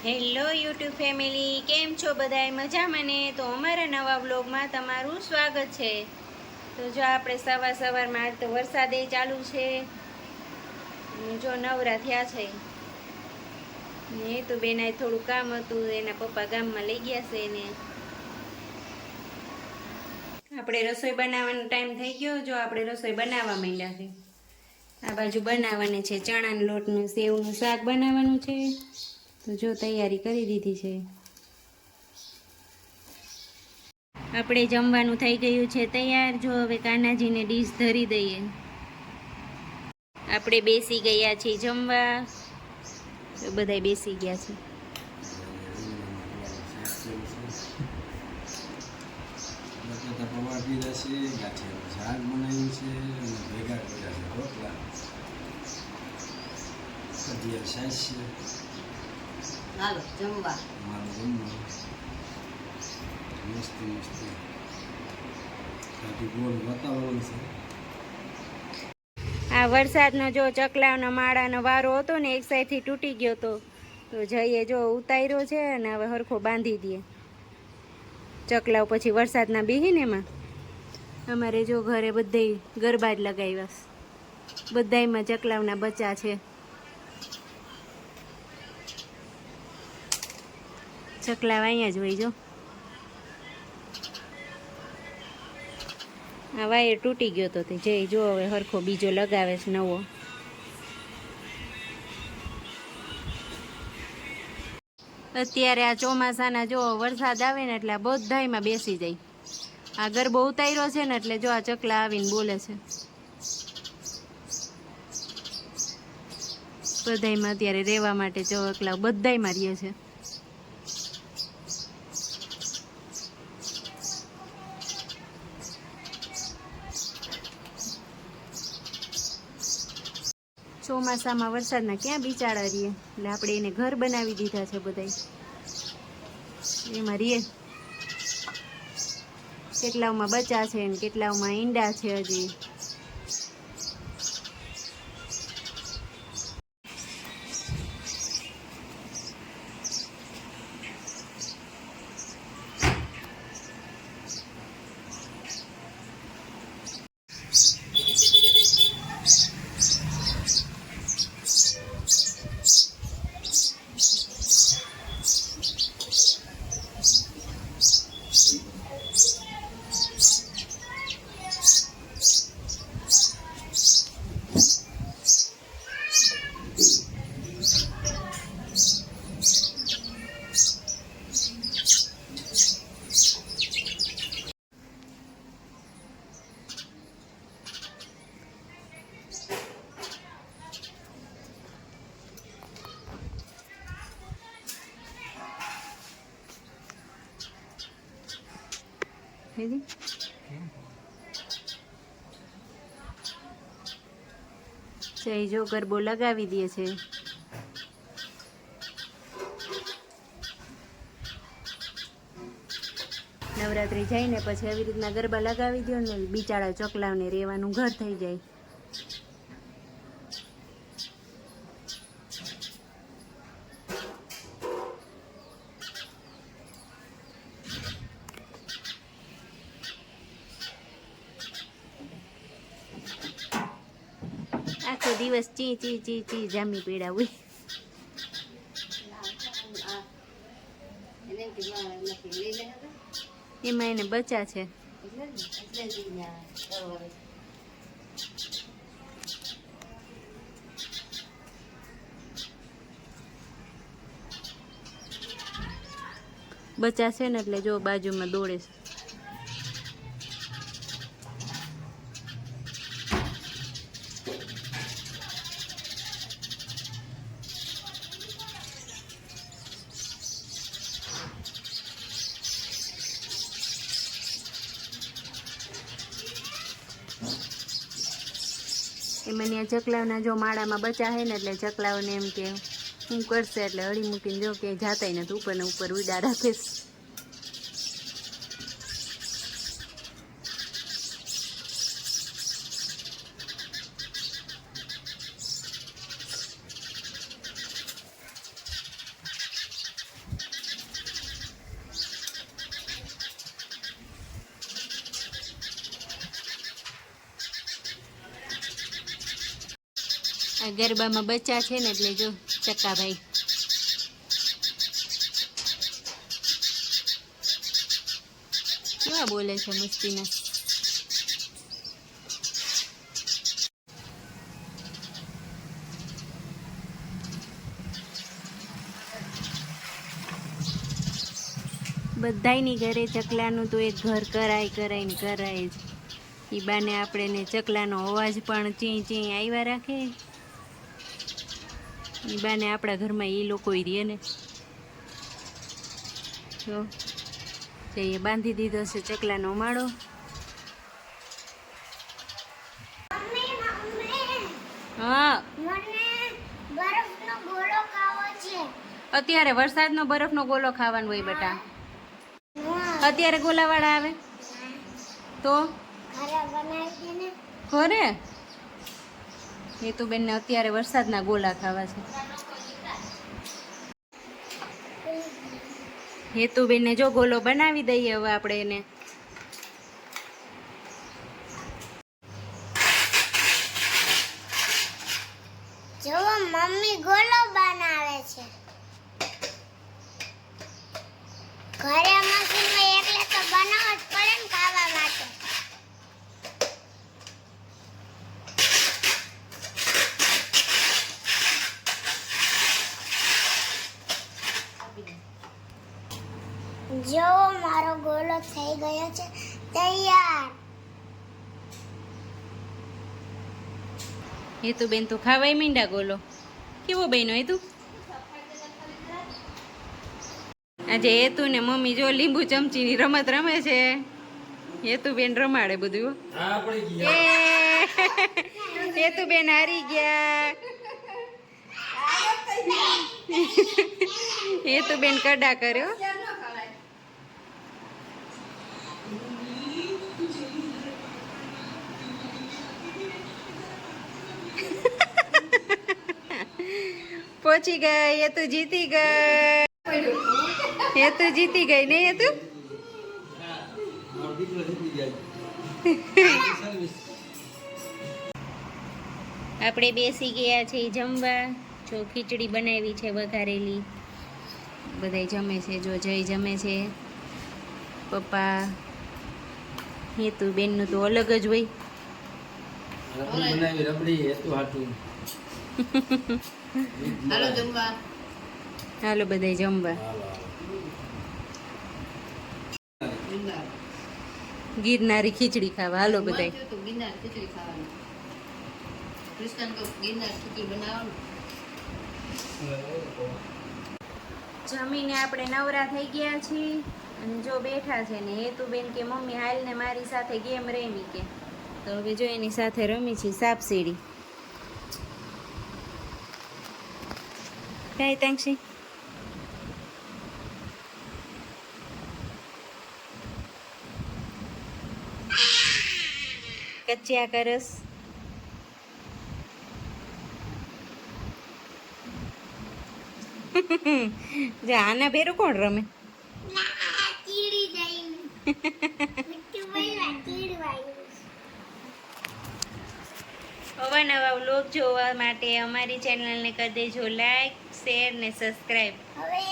Hello YouTube family, કેમ છો બધાય મજામાં ને? તો અમારા નવા વ્લોગમાં તમારું સ્વાગત છે. તો જો આપણે સવારમાં તો વરસાદે ચાલુ છે અને જો નવરા થયા છે ને તો બેનાય થોડું કામ હતું, એના પપ્પા ગામમાં લઈ ગયા છે ને આપણે રસોઈ બનાવવાનો ટાઈમ થઈ ગયો. જો આપણે રસોઈ બનાવવા માંડ્યા છે. આ બાજુ બનાવવાની છે ચણાના લોટનું સેવનું શાક બનાવવાનું છે. તો જો તૈયારી કરી દીધી છે. આપણે જમવાનું થઈ ગયું છે તૈયાર. જો હવે કાનાજીને ડીશ ધરી દઈએ. આપણે બેસી ગયા છીએ જમવા. બધાય બેસી ગયા છે. હાલો જમવા. આ વરસાદનો જો ચકલાનો માળાનો વારો હતો ને એક સાઈડથી તૂટી ગયો તો જઈએ જો ઉતાર્યો છે અને હવે હરખો બાંધી દઈએ. ચકલાઓ પછી વરસાદના બેહીને એમાં અમારે જો ઘરે બધાય ગરબા જ લગાવ્યા. બધાયમાં ચકલાઓના બચ્ચા છે. ચકલાઓ અહીંયા જ હોય. જો આ વાયર તૂટી ગયો તો તે જઈ જો હવે હરખો બીજો લગાવે છે નવો. અત્યારે આ ચોમાસાના જો વરસાદ આવે ને એટલે આ બધાયમાં બેસી જાય. આ ગરબો ઉતાર્યો છે ને એટલે જો આ ચકલા આવીને બોલે છે. બધાયમાં અત્યારે રહેવા માટે ચકલા બધાયમાં રહે છે. ચોમાસામાં વરસાદના ક્યાં બિચારા રહીએ એટલે આપણે એને ઘર બનાવી દીધા છે બધાય. એમાં રહીએ. કેટલાઓમાં બચ્ચા છે ને કેટલાઓમાં ઈંડા છે હજી. જય જો ગરબો લગાવી દે છે. નવરાત્રી જાય ને પછી આવી રીતના ગરબા લગાવી દો ને બિચારા ચકલાઓને રહેવાનું ઘર થઈ જાય. આખો દિવસ ચી ચી ચી ચી જામી પીડા હોય. એમાં એને બચ્ચા છે. બચ્ચા છે ને એટલે જો બાજુમાં દોડે છે. એમાં ચકલાઓના જો માળામાં બચ્ચા હે ને એટલે ચકલાઓને એમ કે શું કરશે એટલે હળી મૂકીને જો કે જાતાય નથી, ઉપર ને ઉપર ઉડા રાખે. આ ગરબામાં બચ્ચા છે ને એટલે જો ચક્કાભાઈ કેવા બોલે છે મસ્તીના. બધાયની ઘરે ચકલાનું તો એક ઘર કરાય ને કરાય જ. એ બાને આપણે ને ચકલાનો અવાજ પણ ચી ચી આવ્યા રાખે. એ બાને આપણા ઘરમાં એ લોકો રહે ને. જો એ બાંધી દીધો છે ચકલાનો માળો. હા અત્યારે વરસાદનો બરફનો ગોલો ખાવાનો હોય બેટા. અત્યારે ગોલાવાળા આવે તો ઘરે હેતુબેનને અત્યારે વરસાદના ગોલા ખાવા છે. હેતુબેનને જો ગોલો બનાવી દઈએ હવે આપણે એને. જો મમ્મી ગોલો બનાવે છે. ઘરે મશીનમાં એકલે તો બનાવવો જ પડે ને ખાવા માટે. જો મારો ગોલો થઈ ગયો છે તૈયાર. હેતુબેન તો ખાવાય મીંડા ગોલો. કેવો બન્યો હેતુ? આજે હેતુ ને મમ્મી જો લીંબુ ચમચીની રમત રમે છે. હેતુબેન રમાડે બધું. હેતુબેન હારી ગયા. હેતુબેન કડા કર્યો. પહોંચી ગઈ. હેતુ જીતી ગઈ. હેતુ જીતી ગઈ નહીં હેતુ? આપણે બેસી ગયા છે જમવા. જો ખીચડી બનાવી છે વઘારેલી. બધાય જમે છે. જો જય જમે છે. પપ્પા હેતુબેનનું તો અલગ જ હોય. હાલો જમવા. હાલો બધાય જમવા. ગિરનારી ખીચડી ખાવા હાલો બધાય. ગિરનાર ખીચડી ખાવાની. કૃષ્ણ તો ગિરનાર ખીચડી બનાવવાનું. જમીને આપણે નવરા થઈ ગયા છીએ અને જો બેઠા છે ને હેતુબેન કે મમ્મી હાલ ને મારી સાથે ગેમ રમી કે. તો હવે જો એની સાથે રમી છે સાપ સીડી. કાંઈ તાંક્ષી કચ્યા કરસ. જા આના ભેરું કોણ રમે? અવાનવા વ્લોગ જોવા માટે અમારી ચેનલને કરી દેજો લાઈક, શેર ને સબસ્ક્રાઈબ. હવે